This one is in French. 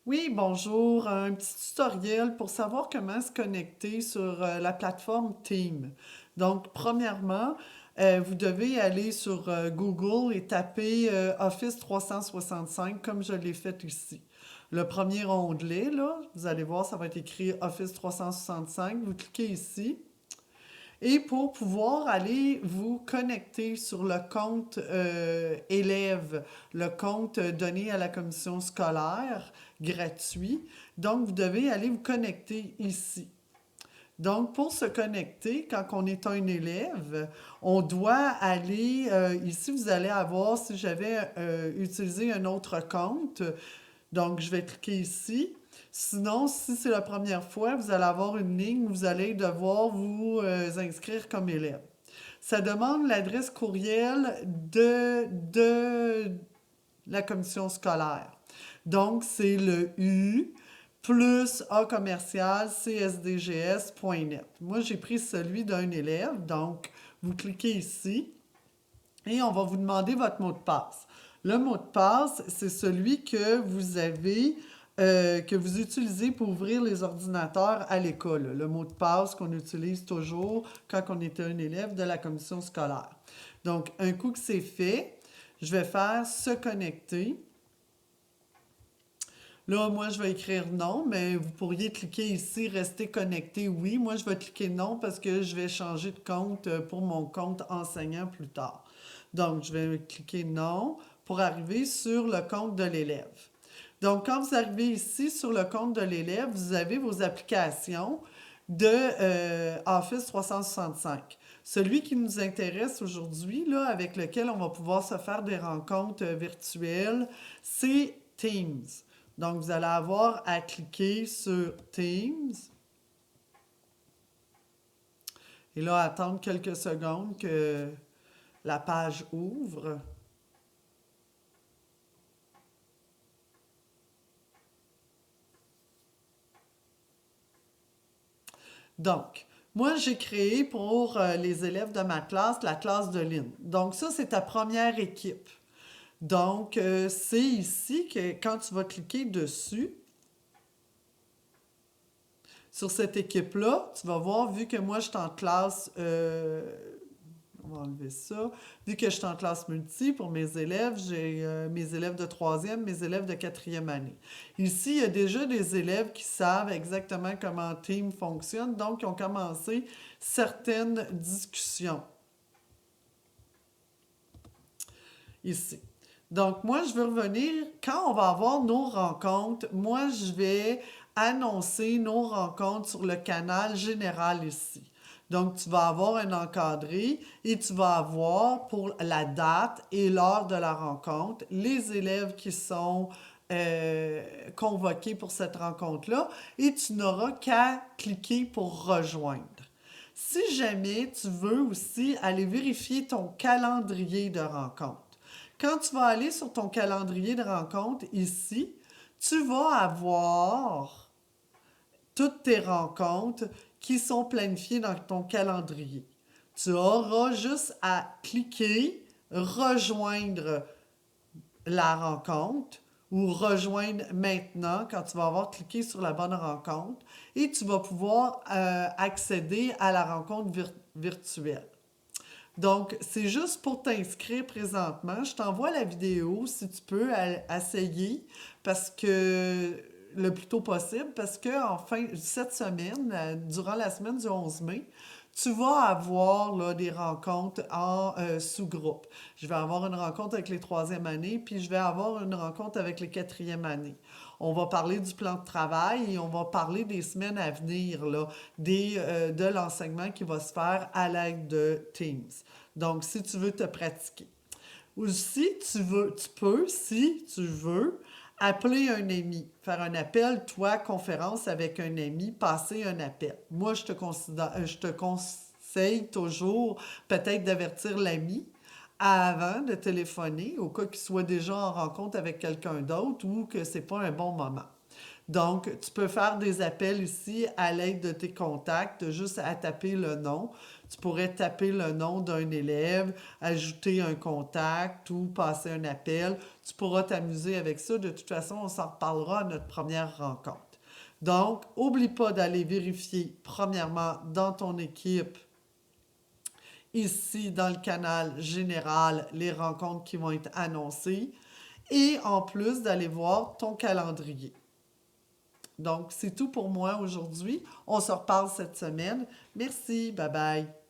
Oui, bonjour. Un petit tutoriel pour savoir comment se connecter sur la plateforme Teams. Donc, premièrement, vous devez aller sur Google et taper Office 365 comme je l'ai fait ici. Le premier onglet, là, vous allez voir, ça va être écrit Office 365. Vous cliquez ici. Et pour pouvoir aller vous connecter sur le compte élève, le compte donné à la commission scolaire gratuit, donc vous devez aller vous connecter ici. Donc, pour se connecter, quand on est un élève, on doit aller, ici vous allez avoir, si j'avais utilisé un autre compte, donc je vais cliquer ici. Sinon, si c'est la première fois, vous allez avoir une ligne où vous allez devoir vous inscrire comme élève. Ça demande l'adresse courriel de la commission scolaire. Donc, c'est le U plus A commercial csdgs.net. Moi, j'ai pris celui d'un élève. Donc, vous cliquez ici et on va vous demander votre mot de passe. Le mot de passe, c'est celui que vous avez, que vous utilisez pour ouvrir les ordinateurs à l'école. Le mot de passe qu'on utilise toujours quand on est un élève de la commission scolaire. Donc, un coup que c'est fait, je vais faire se connecter. Là, moi, je vais écrire non, mais vous pourriez cliquer ici, rester connecté, oui. Moi, je vais cliquer non parce que je vais changer de compte pour mon compte enseignant plus tard. Donc, je vais cliquer non pour arriver sur le compte de l'élève. Donc, quand vous arrivez ici sur le compte de l'élève, vous avez vos applications de Office 365. Celui qui nous intéresse aujourd'hui, là, avec lequel on va pouvoir se faire des rencontres virtuelles, c'est Teams. Donc, vous allez avoir à cliquer sur Teams et là, attendre quelques secondes que la page ouvre. Donc, moi, j'ai créé pour les élèves de ma classe la classe de Lynn. Donc, ça, c'est ta première équipe. Donc, c'est ici que quand tu vas cliquer dessus, sur cette équipe-là, tu vas voir, vu que moi, je suis en classe, on va enlever ça, vu que je suis en classe multi pour mes élèves, j'ai mes élèves de troisième, mes élèves de quatrième année. Ici, il y a déjà des élèves qui savent exactement comment Team fonctionne, donc ils ont commencé certaines discussions ici. Donc, moi, je veux revenir, quand on va avoir nos rencontres, moi, je vais annoncer nos rencontres sur le canal général ici. Donc, tu vas avoir un encadré et tu vas avoir pour la date et l'heure de la rencontre les élèves qui sont convoqués pour cette rencontre-là et tu n'auras qu'à cliquer pour rejoindre. Si jamais tu veux aussi aller vérifier ton calendrier de rencontre, quand tu vas aller sur ton calendrier de rencontre ici, tu vas avoir toutes tes rencontres qui sont planifiées dans ton calendrier. Tu auras juste à cliquer rejoindre la rencontre ou rejoindre maintenant quand tu vas avoir cliqué sur la bonne rencontre et tu vas pouvoir accéder à la rencontre virtuelle. Donc, c'est juste pour t'inscrire présentement. Je t'envoie la vidéo si tu peux essayer parce que le plus tôt possible parce que cette semaine, durant la semaine du 11 mai, tu vas avoir là, des rencontres en sous-groupe. Je vais avoir une rencontre avec les troisième années, puis je vais avoir une rencontre avec les quatrième années. On va parler du plan de travail et on va parler des semaines à venir, là, de l'enseignement qui va se faire à l'aide de Teams. Donc, si tu veux te pratiquer. Ou si tu peux, si tu veux, appeler un ami, faire un appel, toi, conférence avec un ami, passer un appel. Moi, je te conseille toujours peut-être d'avertir l'ami avant de téléphoner, au cas qu'il soit déjà en rencontre avec quelqu'un d'autre ou que c'est pas un bon moment. Donc, tu peux faire des appels ici à l'aide de tes contacts, juste à taper le nom. Tu pourrais taper le nom d'un élève, ajouter un contact ou passer un appel. Tu pourras t'amuser avec ça. De toute façon, on s'en reparlera à notre première rencontre. Donc, oublie pas d'aller vérifier, premièrement, dans ton équipe, ici dans le canal général, les rencontres qui vont être annoncées et en plus d'aller voir ton calendrier. Donc, c'est tout pour moi aujourd'hui. On se reparle cette semaine. Merci. Bye bye.